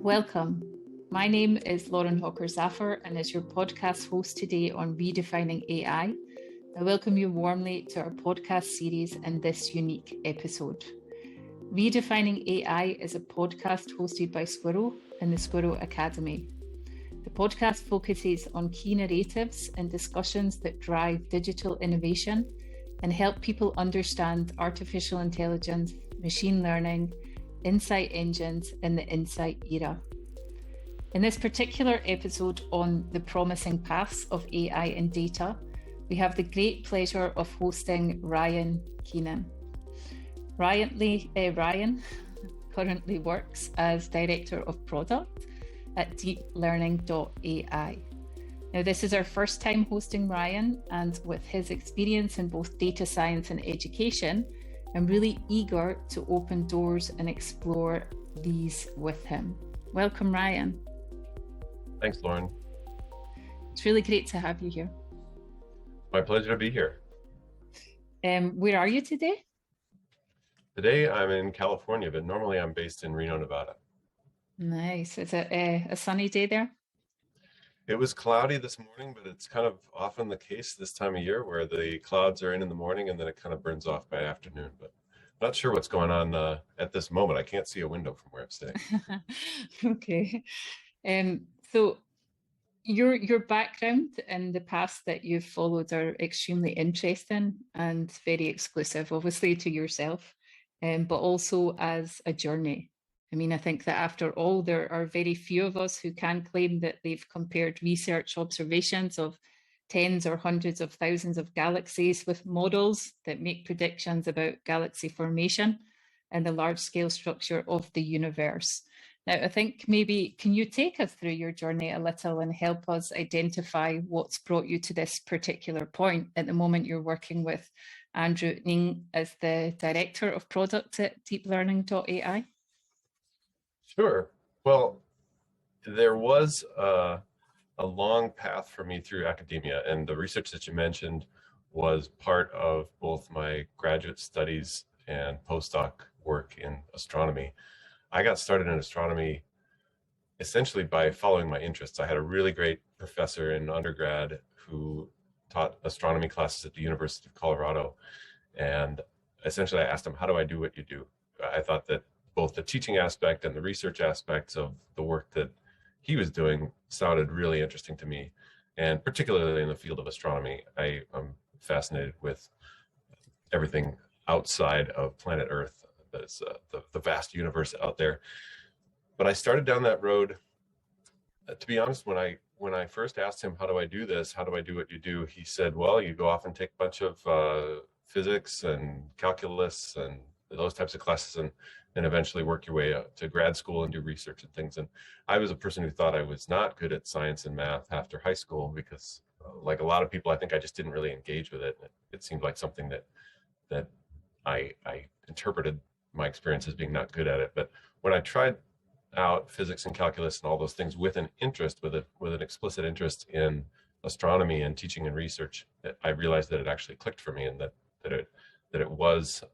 Welcome. My name is Lauren Hawker Zafer, and as your podcast host today on Redefining AI, I welcome you warmly to our podcast series and this unique episode. Redefining AI is a podcast hosted by Squirrel and the Squirrel Academy. The podcast focuses on key narratives and discussions that drive digital innovation and help people understand artificial intelligence, machine learning, insight engines in the insight era. In this particular episode on the promising paths of AI and data, we have the great pleasure of hosting Ryan Keenan. Ryan currently works as Director of Product at DeepLearning.AI. Now, this is our first time hosting Ryan, and with his experience in both data science and education, I'm really eager to open doors and explore these with him. Welcome, Ryan. Thanks, Lauren. It's really great to have you here. My pleasure to be here. Where are you today? Today I'm in California, but normally I'm based in Reno, Nevada. Nice. Is it a sunny day there? It was cloudy this morning, but it's kind of often the case this time of year where the clouds are in the morning and then it kind of burns off by afternoon. But I'm not sure what's going on at this moment. I can't see a window from where I'm staying. Okay. So your background and the paths that you've followed are extremely interesting and very exclusive, obviously, to yourself, but also as a journey. I mean, I think that after all, there are very few of us who can claim that they've compared research observations of tens or hundreds of thousands of galaxies with models that make predictions about galaxy formation and the large-scale structure of the universe. Now, I think maybe, can you take us through your journey a little and help us identify what's brought you to this particular point? At the moment, you're working with Andrew Ng as the Director of Product at DeepLearning.AI. Sure. Well, there was a long path for me through academia, and the research that you mentioned was part of both my graduate studies and postdoc work in astronomy. I got started in astronomy essentially by following my interests. I had a really great professor in undergrad who taught astronomy classes at the University of Colorado, and essentially I asked him, how do I do what you do? I thought that both the teaching aspect and the research aspects of the work that he was doing sounded really interesting to me, and particularly in the field of astronomy. I'm fascinated with everything outside of planet Earth, that's the vast universe out there. But I started down that road. To be honest, when I first asked him, how do I do this? How do I do what you do? He said, well, you go off and take a bunch of physics and calculus and those types of classes, and eventually work your way up to grad school and do research and things. And I was a person who thought I was not good at science and math after high school because, like a lot of people, I think I just didn't really engage with it. It seemed like something that I interpreted my experience as being not good at it. But when I tried out physics and calculus and all those things with an interest, with an explicit interest in astronomy and teaching and research, I realized that it actually clicked for me, and that it was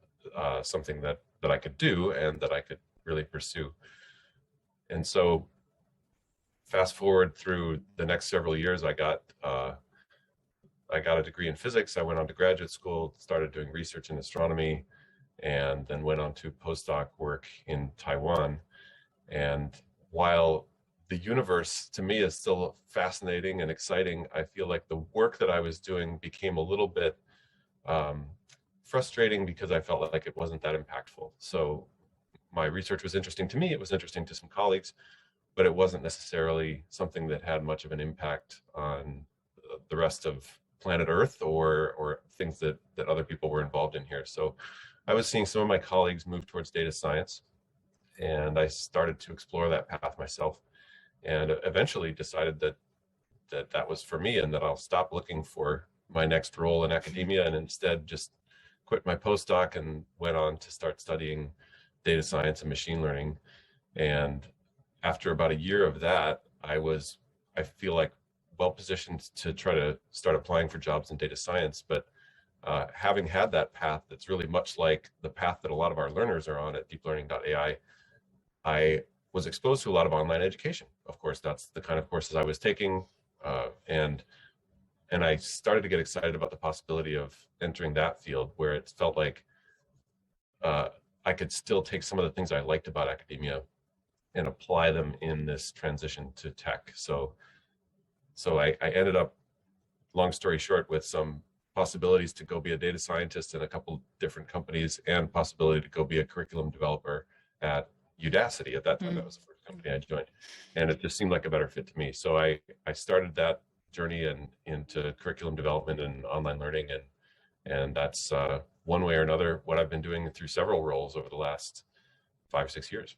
something that I could do and that I could really pursue. And so fast forward through the next several years, I got a degree in physics. I went on to graduate school, started doing research in astronomy, and then went on to postdoc work in Taiwan. And while the universe to me is still fascinating and exciting, I feel like the work that I was doing became a little bit frustrating because I felt like it wasn't that impactful. So my research was interesting to me, it was interesting to some colleagues, but it wasn't necessarily something that had much of an impact on the rest of planet Earth or things that other people were involved in here. So I was seeing some of my colleagues move towards data science, and I started to explore that path myself, and eventually decided that was for me, and that I'll stop looking for my next role in academia and instead just quit my postdoc and went on to start studying data science and machine learning. And after about a year of that, I feel like well positioned to try to start applying for jobs in data science. But having had that path that's really much like the path that a lot of our learners are on at DeepLearning.AI, I was exposed to a lot of online education. Of course, that's the kind of courses I was taking, and I started to get excited about the possibility of entering that field, where it felt like I could still take some of the things I liked about academia and apply them in this transition to tech. So I ended up, long story short, with some possibilities to go be a data scientist in a couple different companies, and possibility to go be a curriculum developer at Udacity. At that time, that was the first company I joined, and it just seemed like a better fit to me. So I started that journey into curriculum development and online learning, and that's one way or another what I've been doing through several roles over the last 5 or 6 years.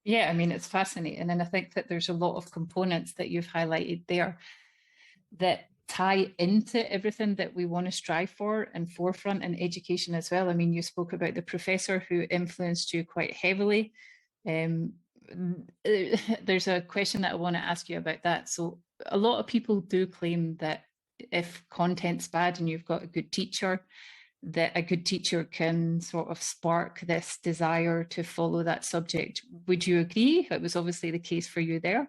Yeah, I mean, it's fascinating. And I think that there's a lot of components that you've highlighted there that tie into everything that we want to strive for and forefront in education as well. I mean, you spoke about the professor who influenced you quite heavily. There's a question that I want to ask you about that. So a lot of people do claim that if content's bad and you've got a good teacher, that a good teacher can sort of spark this desire to follow that subject. Would you agree? It was obviously the case for you there.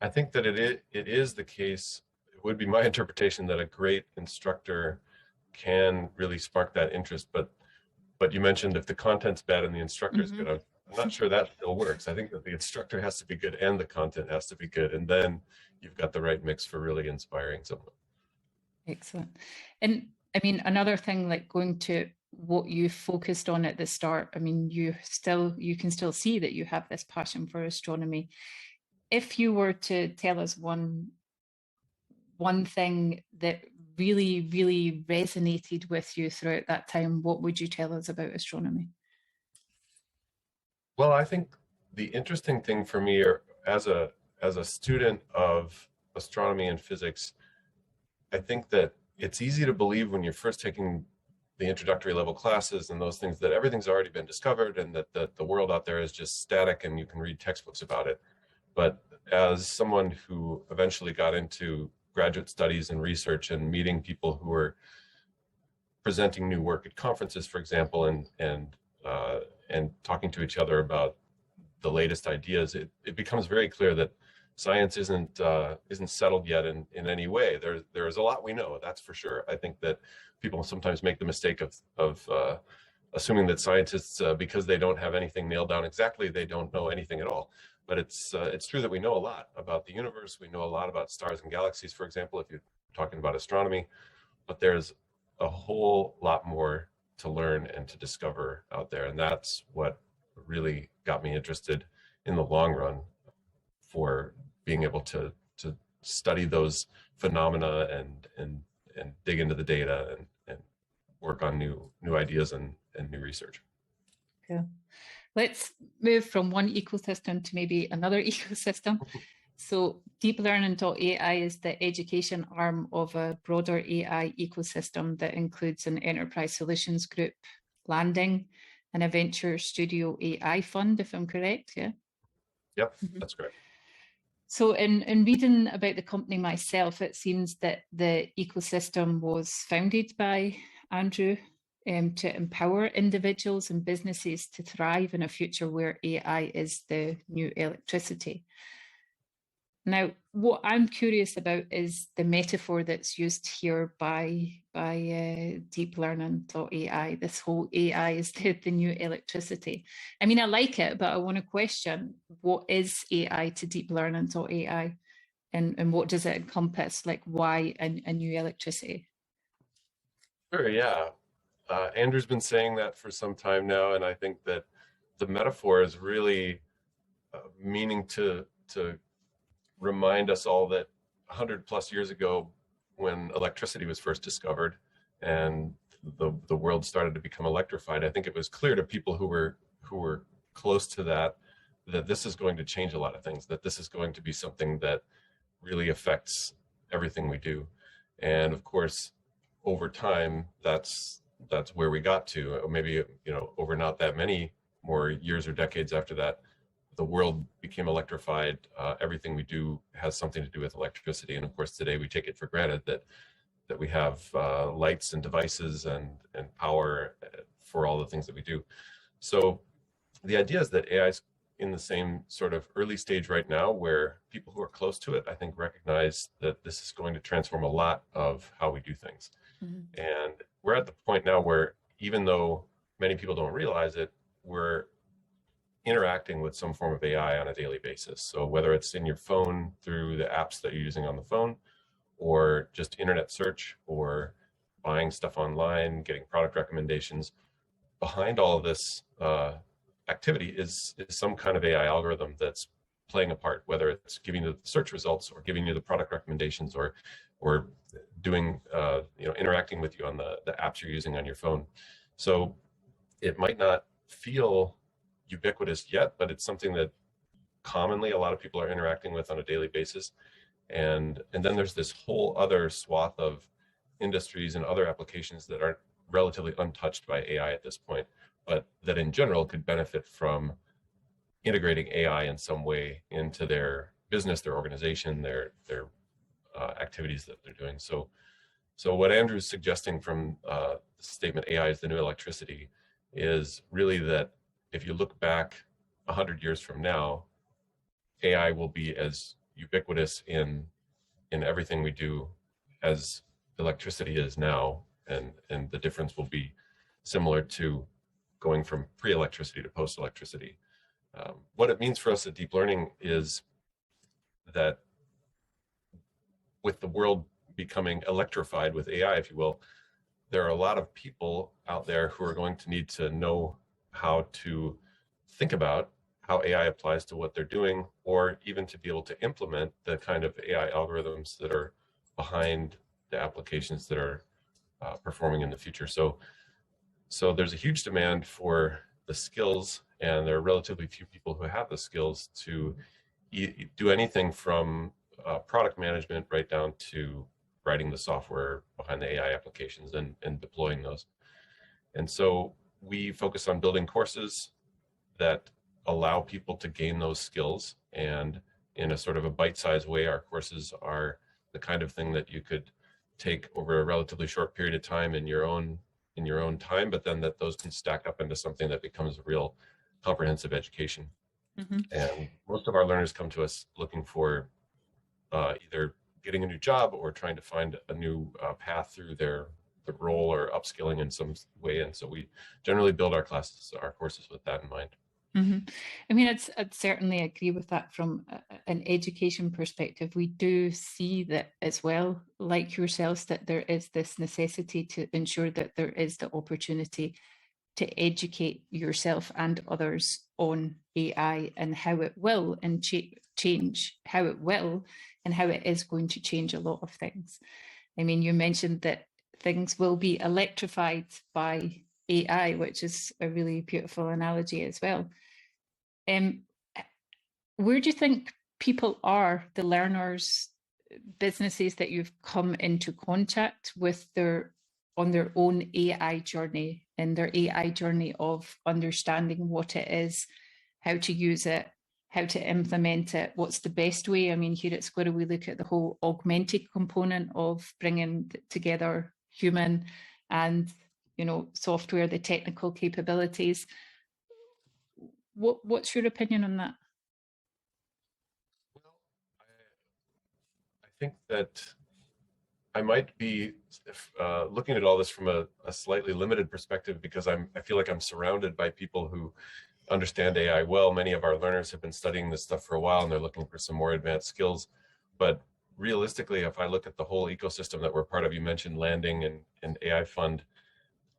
I think that it is the case. It would be my interpretation that a great instructor can really spark that interest. But you mentioned if the content's bad and the instructor is good, I'm not sure that still works. I think that the instructor has to be good and the content has to be good, and then you've got the right mix for really inspiring someone. Excellent. And I mean, another thing, like going to what you focused on at the start, I mean, you can still see that you have this passion for astronomy. If you were to tell us one thing that really, really resonated with you throughout that time, what would you tell us about astronomy? Well, I think the interesting thing for me, as a student of astronomy and physics, I think that it's easy to believe when you're first taking the introductory level classes and those things that everything's already been discovered, and that the world out there is just static and you can read textbooks about it. But as someone who eventually got into graduate studies and research and meeting people who were presenting new work at conferences, for example, and talking to each other about the latest ideas, it becomes very clear that science isn't settled yet in any way. There is a lot we know, that's for sure. I think that people sometimes make the mistake of assuming that scientists, because they don't have anything nailed down exactly, they don't know anything at all. But it's true that we know a lot about the universe. We know a lot about stars and galaxies, for example, if you're talking about astronomy. But there's a whole lot more to learn and to discover out there, and that's what really got me interested in the long run for being able to study those phenomena and dig into the data and work on new ideas and new research. Cool. Let's move from one ecosystem to maybe another ecosystem. So DeepLearning.AI is the education arm of a broader AI ecosystem that includes an enterprise solutions group, Landing, and a venture studio AI fund, if I'm correct, yeah? Yep, that's correct. So in reading about the company myself, it seems that the ecosystem was founded by Andrew to empower individuals and businesses to thrive in a future where AI is the new electricity. Now, what I'm curious about is the metaphor that's used here by DeepLearning.AI. This whole AI is the new electricity. I mean, I like it, but I want to question, what is AI to DeepLearning.AI, and what does it encompass? Like, why a new electricity? Sure, yeah. Andrew's been saying that for some time now, and I think that the metaphor is really meaning to remind us all that 100+ years ago, when electricity was first discovered and the world started to become electrified, I think it was clear to people who were close to that this is going to change a lot of things, that this is going to be something that really affects everything we do. And of course, over time, that's where we got to. Maybe, over not that many more years or decades after that, the world became electrified. Everything we do has something to do with electricity. And of course, today we take it for granted that we have lights and devices and power for all the things that we do. So the idea is that AI is in the same sort of early stage right now, where people who are close to it, I think, recognize that this is going to transform a lot of how we do things. Mhm. And we're at the point now where, even though many people don't realize it, we're interacting with some form of AI on a daily basis. So whether it's in your phone through the apps that you're using on the phone, or just internet search, or buying stuff online, getting product recommendations, behind all of this activity is some kind of AI algorithm that's playing a part, whether it's giving you the search results, or giving you the product recommendations, or doing interacting with you on the apps you're using on your phone. So it might not feel ubiquitous yet, but it's something that commonly a lot of people are interacting with on a daily basis. And then there's this whole other swath of industries and other applications that are relatively untouched by AI at this point, but that in general could benefit from integrating AI in some way into their business, their organization, their activities that they're doing. So what Andrew's suggesting from the statement, AI is the new electricity, is really that if you look back 100 years from now, AI will be as ubiquitous in everything we do as electricity is now, and the difference will be similar to going from pre-electricity to post-electricity. What it means for us at deep learning is that with the world becoming electrified with AI, if you will, there are a lot of people out there who are going to need to know how to think about how AI applies to what they're doing, or even to be able to implement the kind of AI algorithms that are behind the applications that are performing in the future. So there's a huge demand for the skills, and there are relatively few people who have the skills to do anything from product management right down to writing the software behind the AI applications and deploying those. And so we focus on building courses that allow people to gain those skills, and in a sort of a bite-sized way. Our courses are the kind of thing that you could take over a relatively short period of time in your own time, but then that those can stack up into something that becomes a real comprehensive education. Mhm. And most of our learners come to us looking for either getting a new job or trying to find a new path through the role, or upskilling in some way. And so we generally build our courses with that in mind. I mean, I'd certainly agree with that from an education perspective. We do see that as well, like yourselves, that there is this necessity to ensure that there is the opportunity to educate yourself and others on AI and how it will and change how it will and how it is going to change a lot of things. I mean, you mentioned that things will be electrified by AI, which is a really beautiful analogy as well. Where do you think people are, the learners, businesses that you've come into contact with, on their own AI journey, and their AI journey of understanding what it is, how to use it, how to implement it, what's the best way? I mean, here at Squirrel, we look at the whole augmented component of bringing together human and software, the technical capabilities. What's your opinion on that? Well, I think that I might be looking at all this from a slightly limited perspective, because I feel like I'm surrounded by people who understand AI well. Many of our learners have been studying this stuff for a while, and they're looking for some more advanced skills. But realistically, if I look at the whole ecosystem that we're part of, you mentioned Landing and AI Fund.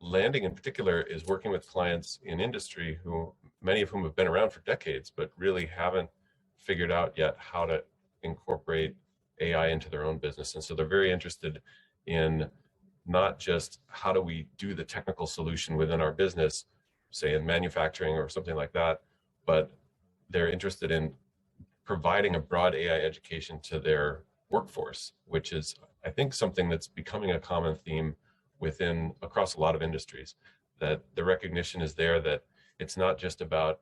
Landing in particular is working with clients in industry who, many of whom have been around for decades, but really haven't figured out yet how to incorporate AI into their own business. And so they're very interested in not just how do we do the technical solution within our business, say in manufacturing or something like that, but they're interested in providing a broad AI education to their workforce, which is, I think, something that's becoming a common theme across a lot of industries, that the recognition is there that it's not just about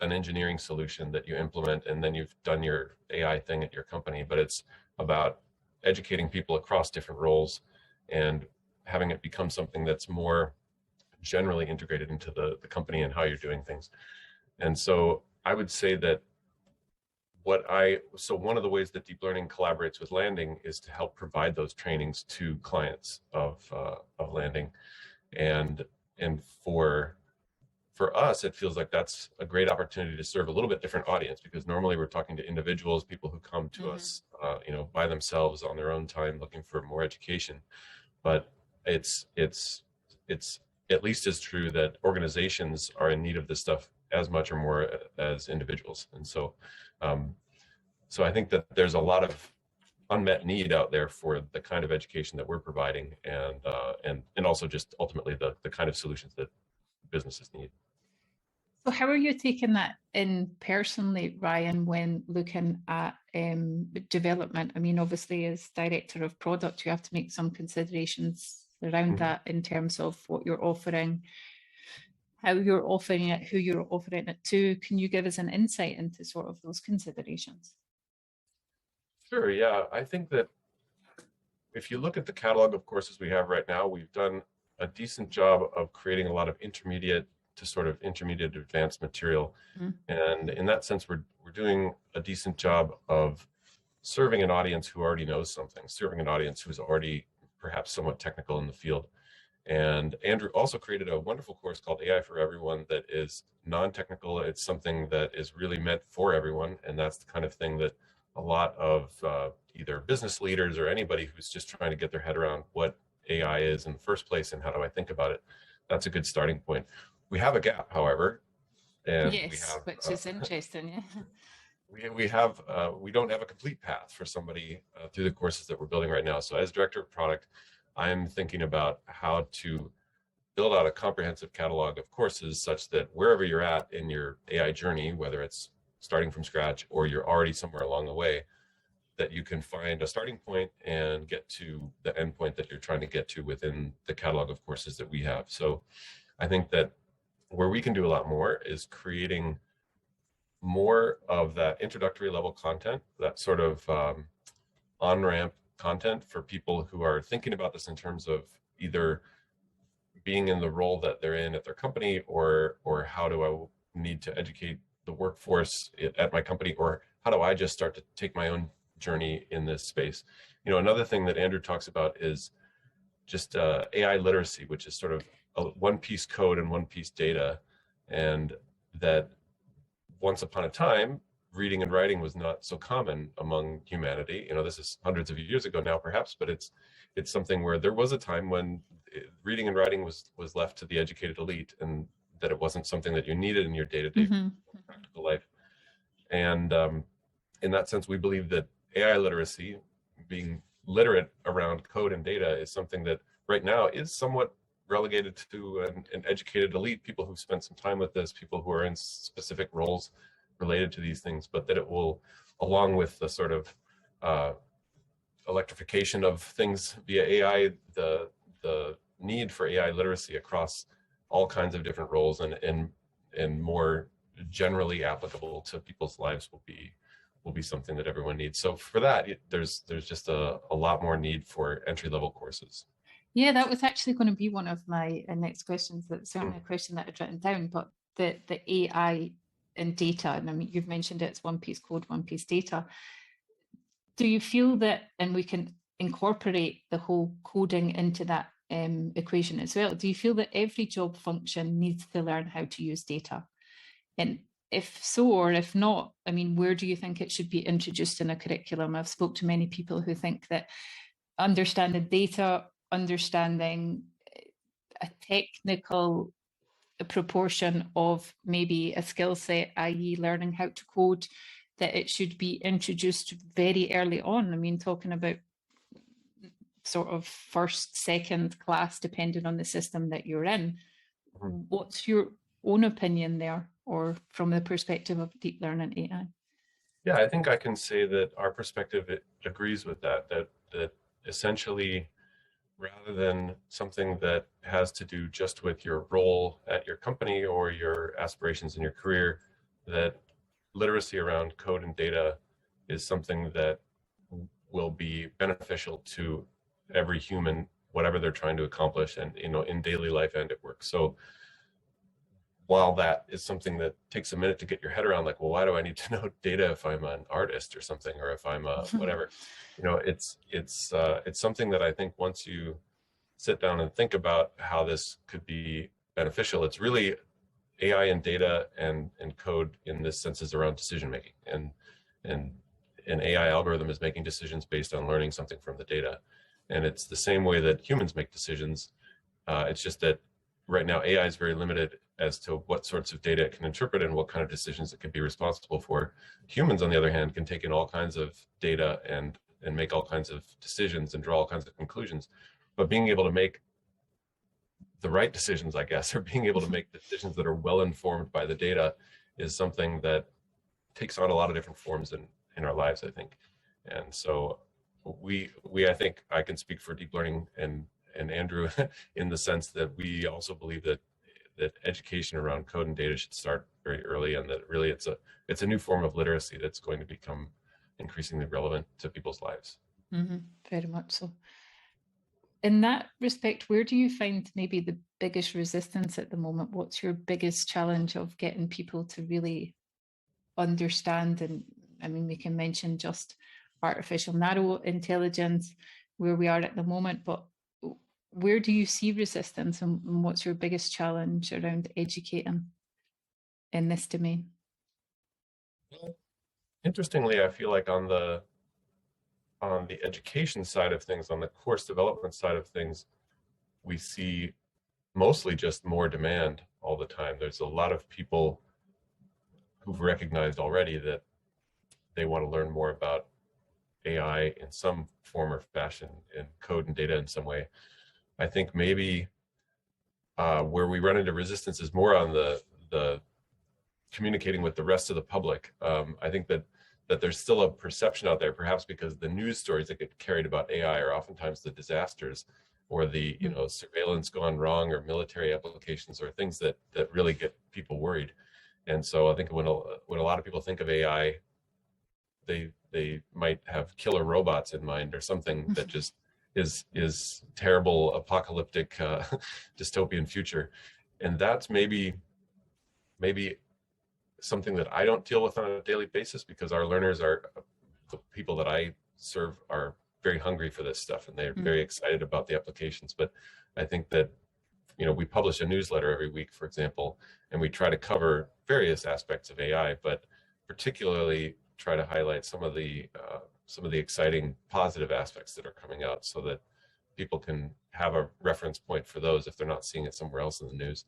an engineering solution that you implement and then you've done your AI thing at your company, but it's about educating people across different roles and having it become something that's more generally integrated into the company and how you're doing things. And so I would say that one of the ways that deep learning collaborates with landing is to help provide those trainings to clients of landing. And for us, it feels like that's a great opportunity to serve a little bit different audience, because normally we're talking to individuals, people who come to us, by themselves on their own time, looking for more education. But it's at least as true that organizations are in need of this stuff as much or more as individuals. And so, so I think that there's a lot of unmet need out there for the kind of education that we're providing, and also just ultimately the kind of solutions that businesses need. So how are you taking that in personally, Ryan, when looking at development? I mean, obviously, as director of product, you have to make some considerations around that in terms of what you're offering, how you're offering it, who you're offering it to. Can you give us an insight into sort of those considerations? Sure, yeah. I think that if you look at the catalog of courses we have right now, we've done a decent job of creating a lot of intermediate to sort of intermediate advanced material. And in that sense, we're doing a decent job of serving an audience who already knows something, serving an audience who's already perhaps somewhat technical in the field. And Andrew also created a wonderful course called AI for Everyone that is non-technical. It's something that is really meant for everyone. And that's the kind of thing that a lot of either business leaders or anybody who's just trying to get their head around what AI is in the first place and how do I think about it, that's a good starting point. We have a gap, however, and which is interesting. Yeah, we don't have a complete path for somebody through the courses that we're building right now. So as director of product, I'm thinking about how to build out a comprehensive catalog of courses such that wherever you're at in your AI journey, whether it's starting from scratch or you're already somewhere along the way, that you can find a starting point and get to the end point that you're trying to get to within the catalog of courses that we have. So I think that where we can do a lot more is creating more of that introductory level content, that sort of on-ramp content for people who are thinking about this in terms of either being in the role that they're in at their company, or how do I need to educate the workforce at my company, or how do I just start to take my own journey in this space. You know, another thing that Andrew talks about is just AI literacy, which is sort of a one-piece code and one-piece data, and that once upon a time, reading and writing was not so common among humanity. You know, this is hundreds of years ago now, perhaps, but it's something where there was a time when reading and writing was left to the educated elite, and that it wasn't something that you needed in your day-to-day practical life. And in that sense, we believe that AI literacy, being literate around code and data, is something that right now is somewhat relegated to an educated elite, people who've spent some time with this, people who are in specific roles related to these things, but that it will, along with the sort of electrification of things via AI, the need for AI literacy across all kinds of different roles and more generally applicable to people's lives will be something that everyone needs. So for that, there's just a lot more need for entry-level courses. Yeah, that was actually going to be one of my next questions. That's certainly a question that I'd written down, but the AI and data, and I mean, you've mentioned it's one piece code, one piece data. Do you feel that, and we can incorporate the whole coding into that equation as well, do you feel that every job function needs to learn how to use data? And if so, or if not, I mean, where do you think it should be introduced in a curriculum? I've spoke to many people who think that understanding data, understanding a technical proportion of maybe a skill set, i.e. learning how to code, that it should be introduced very early on. I mean, talking about sort of first, second class, depending on the system that you're in. What's your own opinion there, or from the perspective of deep learning AI? Yeah, I think I can say that our perspective agrees with that essentially, rather than something that has to do just with your role at your company or your aspirations in your career, that literacy around code and data is something that will be beneficial to every human whatever they're trying to accomplish, and in daily life and at work. So while that is something that takes a minute to get your head around, like, well, why do I need to know data if I'm an artist or something, or if I'm a whatever, it's something that I think once you sit down and think about how this could be beneficial, it's really AI and data and code in this sense is around decision making, and an AI algorithm is making decisions based on learning something from the data, and it's the same way that humans make decisions. It's just that right now AI is very limited as to what sorts of data it can interpret and what kind of decisions it can be responsible for. Humans, on the other hand, can take in all kinds of data and make all kinds of decisions and draw all kinds of conclusions. But being able to make the right decisions, I guess, or being able to make decisions that are well informed by the data is something that takes on a lot of different forms in our lives, I think. And so we I think I can speak for deep learning and Andrew in the sense that we also believe that education around code and data should start very early, and that really it's a new form of literacy that's going to become increasingly relevant to people's lives. Mm-hmm. Very much so. In that respect, where do you find maybe the biggest resistance at the moment? What's your biggest challenge of getting people to really understand? And I mean, we can mention just artificial narrow intelligence, where we are at the moment, but where do you see resistance, and what's your biggest challenge around educating in this domain? Interestingly, I feel like on the education side of things, on the course development side of things, we see mostly just more demand all the time. There's a lot of people who've recognized already that they want to learn more about AI in some form or fashion, in code and data in some way. I think maybe where we run into resistance is more on the communicating with the rest of the public. I think that there's still a perception out there, perhaps because the news stories that get carried about AI are oftentimes the disasters, or the surveillance gone wrong, or military applications, or things that really get people worried. And so I think when a lot of people think of AI, they might have killer robots in mind, or something that just is terrible, apocalyptic, dystopian future. And that's maybe something that I don't deal with on a daily basis, because our learners, are the people that I serve, are very hungry for this stuff, and they're very excited about the applications. But I think that we publish a newsletter every week, for example, and we try to cover various aspects of AI, but particularly try to highlight some of the exciting positive aspects that are coming out, so that people can have a reference point for those if they're not seeing it somewhere else in the news.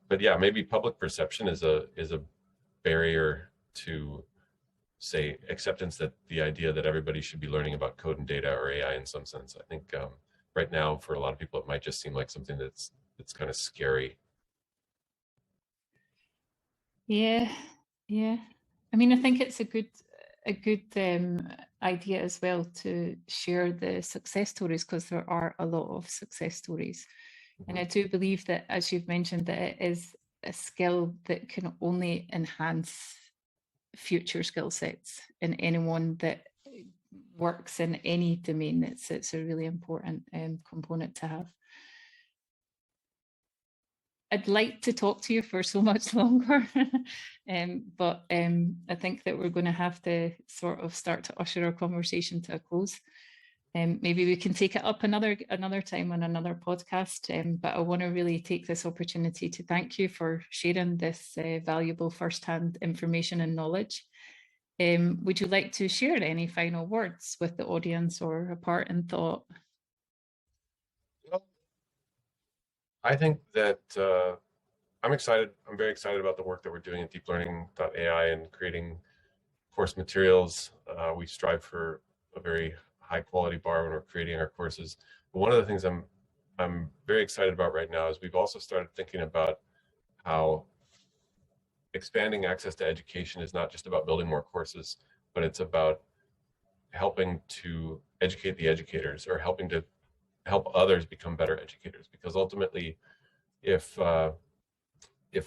But yeah, maybe public perception is a barrier to, say, acceptance that the idea that everybody should be learning about code and data or AI in some sense. I think right now, for a lot of people, it might just seem like something that's kind of scary. Yeah. I mean, I think it's a good idea as well to share the success stories, because there are a lot of success stories. And I do believe that, as you've mentioned, that it is a skill that can only enhance future skill sets in anyone that works in any domain. It's a really important component to have. I'd like to talk to you for so much longer, but I think that we're going to have to sort of start to usher our conversation to a close. Maybe we can take it up another time on another podcast, but I want to really take this opportunity to thank you for sharing this valuable first-hand information and knowledge. Would you like to share any final words with the audience, or a parting thought? Well, I think that I'm excited. I'm very excited about the work that we're doing at DeepLearning.AI and creating course materials. We strive for a very high quality bar when we're creating our courses. But one of the things I'm very excited about right now is we've also started thinking about how expanding access to education is not just about building more courses, but it's about helping to educate the educators, or helping to help others become better educators. Because ultimately, if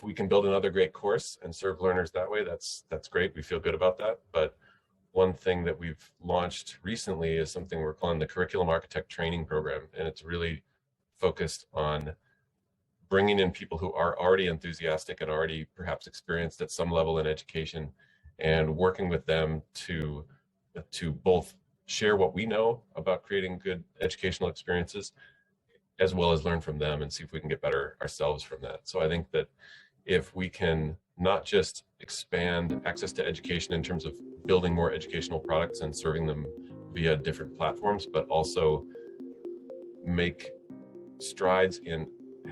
we can build another great course and serve learners that way, that's great. We feel good about that. But one thing that we've launched recently is something we're calling the Curriculum Architect Training Program. And it's really focused on bringing in people who are already enthusiastic and already perhaps experienced at some level in education, and working with them to both share what we know about creating good educational experiences, as well as learn from them and see if we can get better ourselves from that. So I think that if we can not just expand access to education in terms of building more educational products and serving them via different platforms, but also make strides in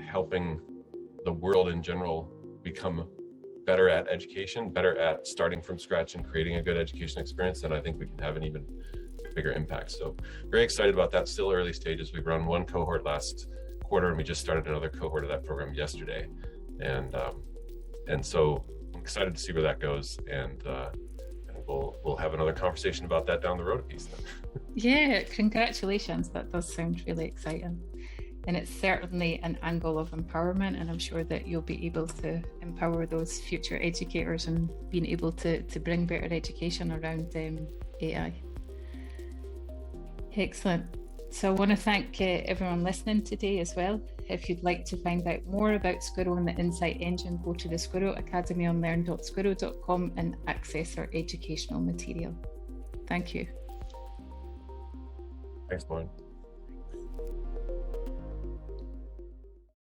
helping the world in general become better at education, better at starting from scratch and creating a good education experience, then I think we can have an even bigger impact. So very excited about that. Still early stages. We've run one cohort last quarter, and we just started another cohort of that program yesterday. And so I'm excited to see where that goes. And we'll have another conversation about that down the road a piece then. Yeah, congratulations. That does sound really exciting. And it's certainly an angle of empowerment, and I'm sure that you'll be able to empower those future educators and being able to bring better education around AI. Excellent. So I want to thank everyone listening today as well. If you'd like to find out more about Squirrel and the Insight Engine, go to the Squirrel Academy on learn.squirrel.com and access our educational material. Thank you. Thanks, Lauren.